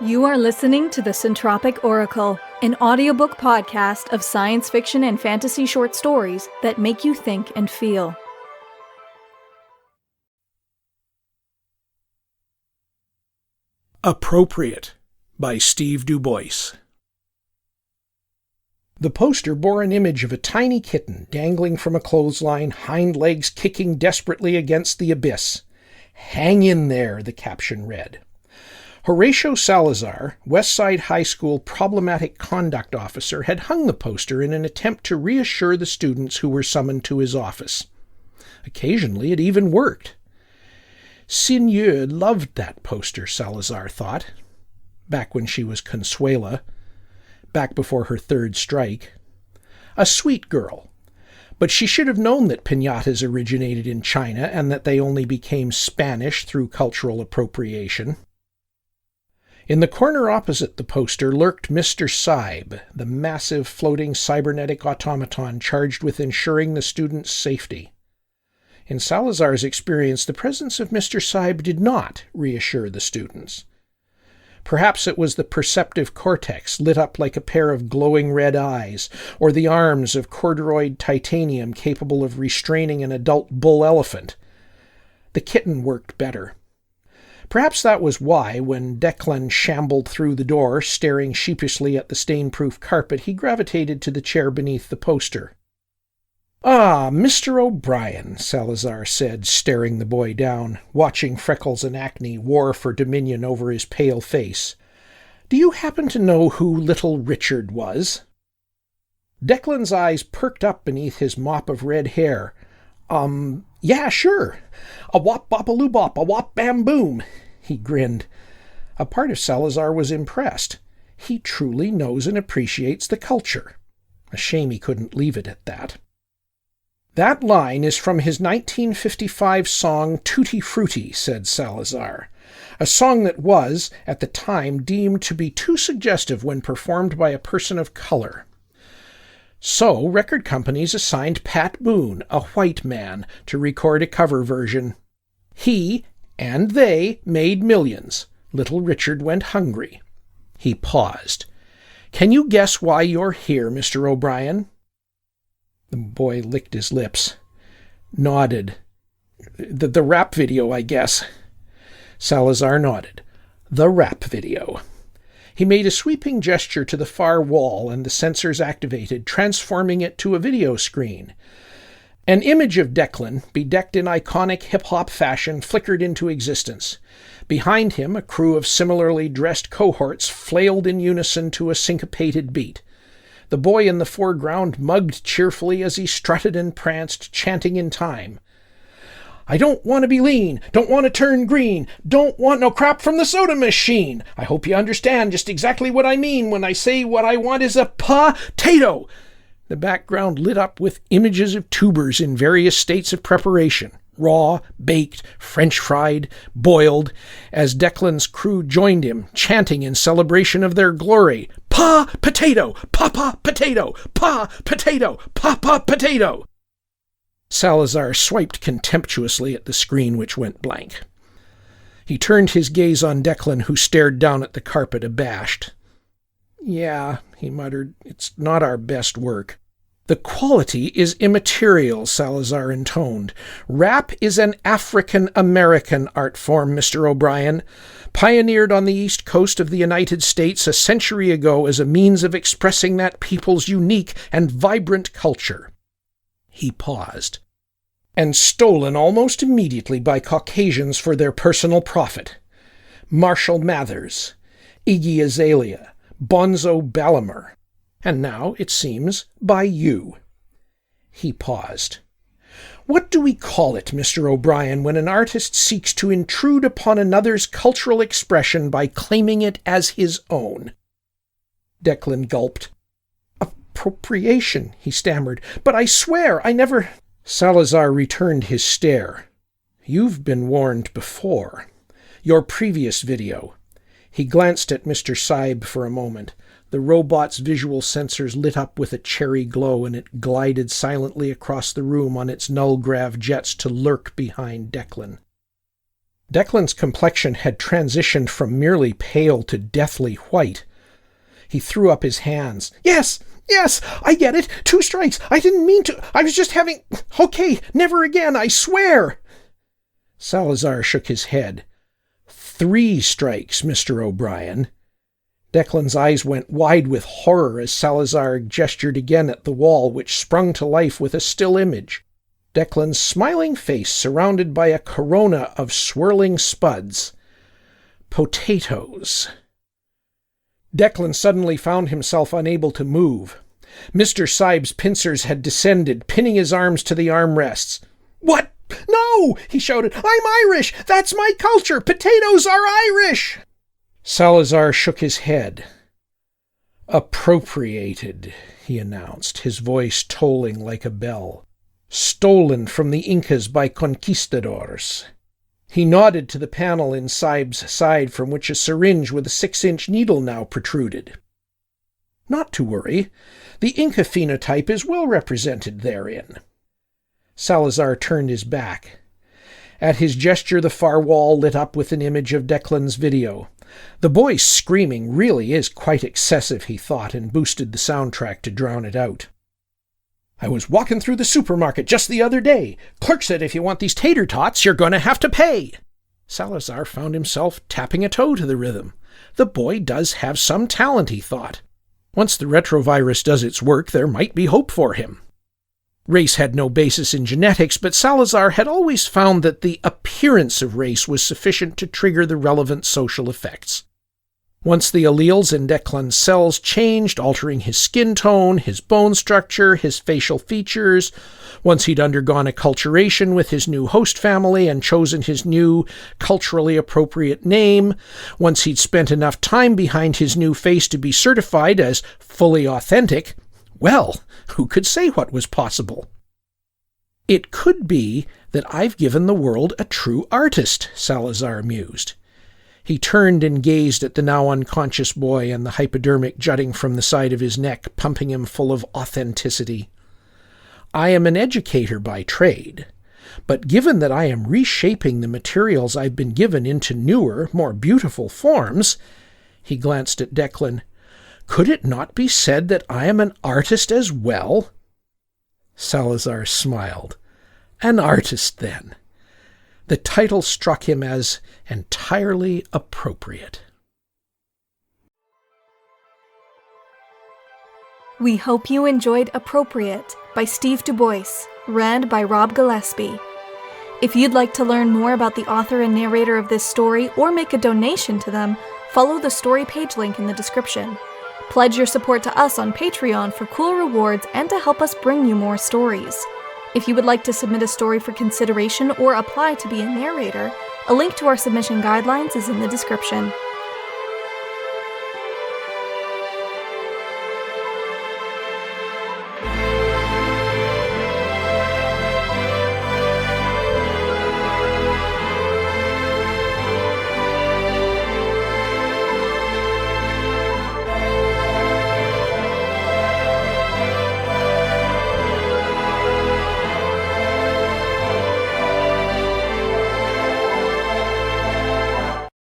You are listening to the Centropic Oracle, an audiobook podcast of science fiction and fantasy short stories that make you think and feel. Appropriate by Steve DuBois. The poster bore an image of a tiny kitten dangling from a clothesline, hind legs kicking desperately against the abyss. "Hang in there," the caption read. Horatio Salazar, Westside High School problematic conduct officer, had hung the poster in an attempt to reassure the students who were summoned to his office. Occasionally it even worked. Seigneur loved that poster, Salazar thought. Back when she was Consuela. Back before her third strike. A sweet girl. But she should have known that piñatas originated in China and that they only became Spanish through cultural appropriation. In the corner opposite the poster lurked Mr. Saib, the massive floating cybernetic automaton charged with ensuring the students' safety. In Salazar's experience, the presence of Mr. Saib did not reassure the students. Perhaps it was the perceptive cortex lit up like a pair of glowing red eyes, or the arms of corduroyed titanium capable of restraining an adult bull elephant. The kitten worked better. Perhaps that was why, when Declan shambled through the door, staring sheepishly at the stain-proof carpet, he gravitated to the chair beneath the poster. "Ah, Mr. O'Brien," Salazar said, staring the boy down, watching freckles and acne war for dominion over his pale face. "Do you happen to know who Little Richard was?" Declan's eyes perked up beneath his mop of red hair. Yeah, sure. A wop bop-a-loo bop, a wop bam boom." He grinned. A part of Salazar was impressed. He truly knows and appreciates the culture. A shame he couldn't leave it at that. "That line is from his 1955 song Tutti Frutti," said Salazar. "A song that was, at the time, deemed to be too suggestive when performed by a person of color. So, record companies assigned Pat Boone, a white man, to record a cover version. He and they made millions. Little Richard went hungry." He paused. "Can you guess why you're here, Mr. O'Brien?" The boy licked his lips. Nodded. The rap video, I guess." Salazar nodded. "The rap video." He made a sweeping gesture to the far wall, and the sensors activated, transforming it to a video screen. An image of Declan, bedecked in iconic hip-hop fashion, flickered into existence. Behind him, a crew of similarly dressed cohorts flailed in unison to a syncopated beat. The boy in the foreground mugged cheerfully as he strutted and pranced, chanting in time. "I don't want to be lean, don't want to turn green, don't want no crap from the soda machine. I hope you understand just exactly what I mean when I say what I want is a potato." The background lit up with images of tubers in various states of preparation, raw, baked, French-fried, boiled, as Declan's crew joined him, chanting in celebration of their glory, "Pa-potato, pa-pa-potato, pa-potato, pa-pa-potato." Salazar swiped contemptuously at the screen, which went blank. He turned his gaze on Declan, who stared down at the carpet, abashed. "Yeah," he muttered, "it's not our best work." "The quality is immaterial," Salazar intoned. "Rap is an African-American art form, Mr. O'Brien, pioneered on the east coast of the United States a century ago as a means of expressing that people's unique and vibrant culture." He paused. "And stolen almost immediately by Caucasians for their personal profit. Marshall Mathers, Iggy Azalea, Bonzo Bellimer, and now, it seems, by you." He paused. "What do we call it, Mr. O'Brien, when an artist seeks to intrude upon another's cultural expression by claiming it as his own?" Declan gulped. "Appropriation," he stammered. "But I swear I never—" Salazar returned his stare. "You've been warned before. Your previous video." He glanced at Mr. Saib for a moment. The robot's visual sensors lit up with a cherry glow, and it glided silently across the room on its null-grav jets to lurk behind Declan. Declan's complexion had transitioned from merely pale to deathly white. He threw up his hands. Yes, I get it. 2 strikes. I didn't mean to. I was just having... Okay, never again, I swear. Salazar shook his head. 3 strikes, Mr. O'Brien. Declan's eyes went wide with horror as Salazar gestured again at the wall, which sprung to life with a still image. Declan's smiling face surrounded by a corona of swirling spuds. Potatoes. Declan suddenly found himself unable to move. Mr. Sibes' pincers had descended, pinning his arms to the armrests. "What? No!" he shouted. "I'm Irish! That's my culture! Potatoes are Irish!" Salazar shook his head. "Appropriated," he announced, his voice tolling like a bell. "Stolen from the Incas by conquistadors." He nodded to the panel in Sibes' side from which a syringe with a 6-inch needle now protruded. "Not to worry. The Inca phenotype is well represented therein." Salazar turned his back. At his gesture, the far wall lit up with an image of Declan's video. The boy's screaming really is quite excessive, he thought, and boosted the soundtrack to drown it out. "I was walking through the supermarket just the other day. Clerk said if you want these tater tots, you're going to have to pay." Salazar found himself tapping a toe to the rhythm. The boy does have some talent, he thought. Once the retrovirus does its work, there might be hope for him. Race had no basis in genetics, but Salazar had always found that the appearance of race was sufficient to trigger the relevant social effects. Once the alleles in Declan's cells changed, altering his skin tone, his bone structure, his facial features, once he'd undergone acculturation with his new host family and chosen his new, culturally appropriate name, once he'd spent enough time behind his new face to be certified as fully authentic, well, who could say what was possible? "It could be that I've given the world a true artist," Salazar mused. He turned and gazed at the now unconscious boy and the hypodermic jutting from the side of his neck, pumping him full of authenticity. "I am an educator by trade, but given that I am reshaping the materials I've been given into newer, more beautiful forms," he glanced at Declan, "could it not be said that I am an artist as well?" Salazar smiled. An artist, then. The title struck him as entirely appropriate. We hope you enjoyed Appropriate by Steve DuBois, read by Rob Gillespie. If you'd like to learn more about the author and narrator of this story or make a donation to them, follow the story page link in the description. Pledge your support to us on Patreon for cool rewards and to help us bring you more stories. If you would like to submit a story for consideration or apply to be a narrator, a link to our submission guidelines is in the description.